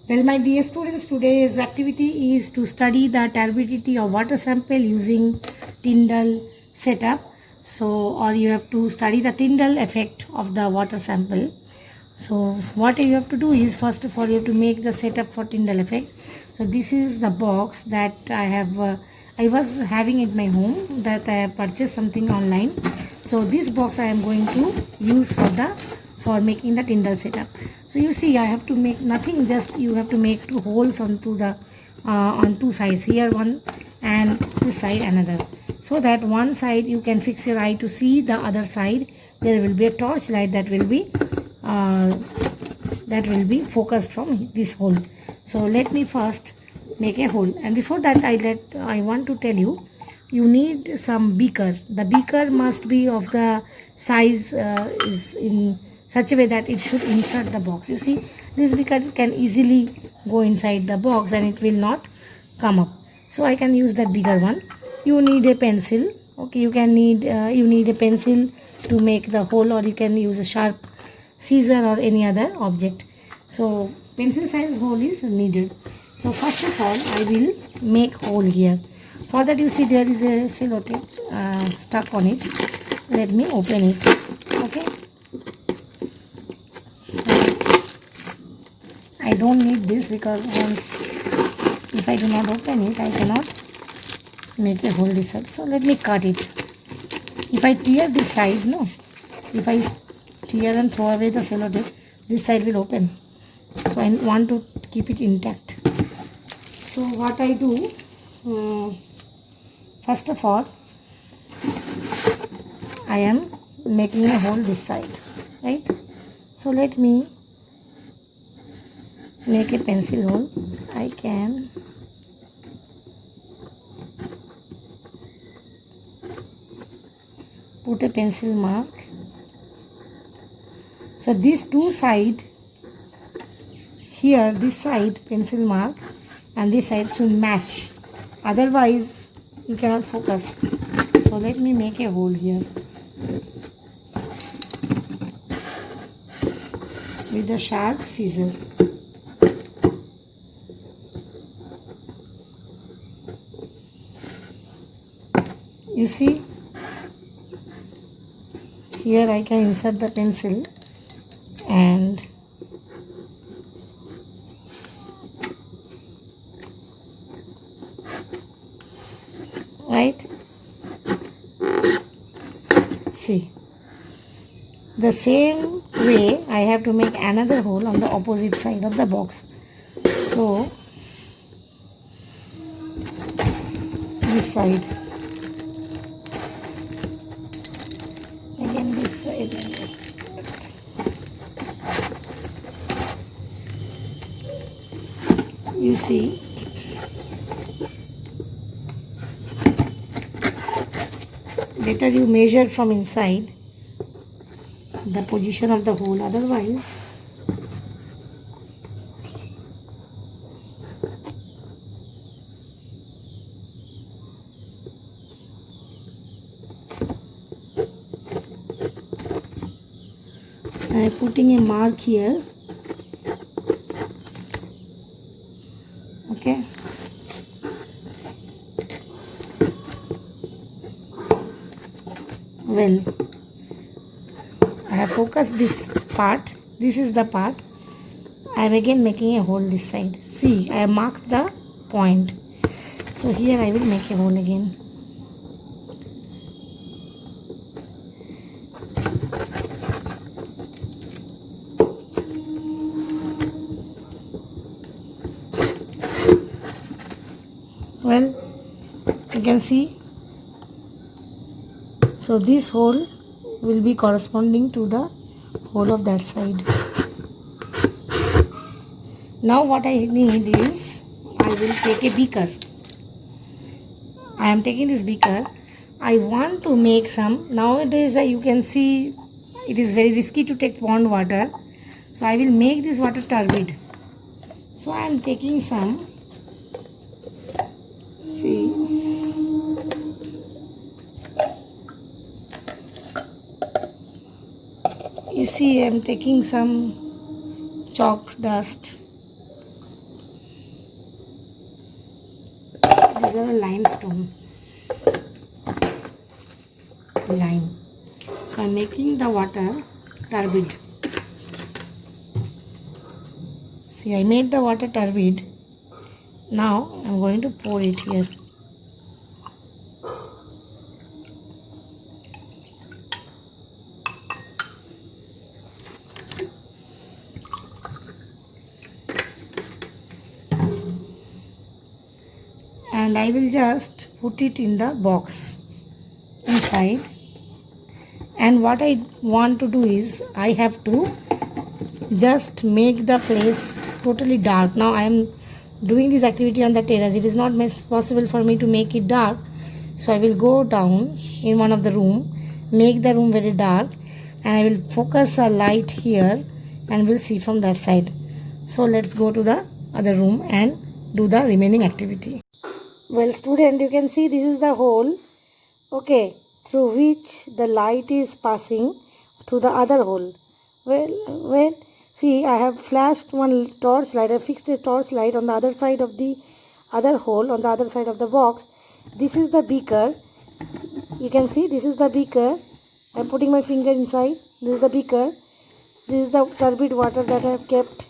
Well, my dear students, today's activity is to study the turbidity of water sample using Tyndall setup. So, or you have to study the Tyndall effect of the water sample. So, what you have to do is, first of all, you have to make the setup for Tyndall effect. So, this is the box that I have. I was having at my home that I have purchased something online. So, this box I am going to use for making the Tyndall setup. So you see, I have to make nothing, just you have to make two holes onto the on two sides, here one and this side another, so that one side you can fix your eye to see, the other side there will be a torch light uh, that will be focused from this hole. So let me first make a hole, and before that I want to tell you, you need some beaker. The beaker must be of the size is in such a way that it should insert the box. You see, this beaker can easily go inside the box and it will not come up. So I can use that bigger one. You need a pencil. Okay, you need a pencil to make the hole, or you can use a sharp scissor or any other object. So pencil size hole is needed. So first of all, I will make hole here. For that, you see, there is a sellotape stuck on it. Let me open it. Okay. So I don't need this, because once if I do not open it, I cannot make a hole this side. So let me cut it. If I tear this side, no. If I tear and throw away the sellotape, this side will open. So I want to keep it intact. So what I do, first of all, I am making a hole this side, right? So let me make a pencil hole. I can put a pencil mark. So these two side, here this side pencil mark and this side should match, otherwise you cannot focus. So let me make a hole here with the sharp scissor. You see, here I can insert the pencil and right, see, the same way I have to make another hole on the opposite side of the box. So this side, again this side. You see, better you measure from inside the position of the hole, otherwise I am putting a mark here. Okay. Well, I have focused this part. This is the part. I am again making a hole this side. See, I have marked the point. So here I will make a hole again. Well, you can see. So this hole will be corresponding to the hole of that side. Now what I need is, I will take a beaker. I am taking this beaker. I want to make some, nowadays you can see it is very risky to take pond water. So I will make this water turbid. So I am taking some, see, you see I am taking some chalk dust another limestone. Lime. So I'm making the water turbid. See, I made the water turbid. Now I'm going to pour it here. And I will just put it in the box inside. And what I want to do is I have to just make the place totally dark. Now I am doing this activity on the terrace. It is not possible for me to make it dark, so I will go down in one of the room, make the room very dark, and I will focus a light here and we'll see from that side. So let's go to the other room and do the remaining activity. Well, student, you can see this is the hole, okay, through which the light is passing through the other hole. Well, see, I have flashed one torch light. I fixed a torch light on the other side of the other hole, on the other side of the box. This is the beaker. You can see this is the beaker. I'm putting my finger inside. This is the beaker. This is the turbid water that I have kept,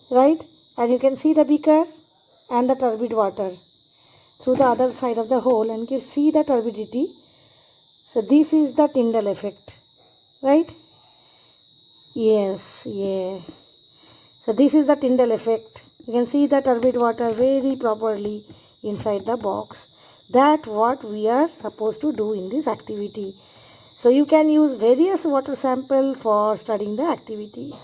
right? And you can see the beaker and the turbid water through the other side of the hole, and you see the turbidity. So this is the Tyndall effect, right? Yes, yeah. So this is the Tyndall effect. You can see the turbid water very properly inside the box. That's what we are supposed to do in this activity. So you can use various water sample for studying the activity.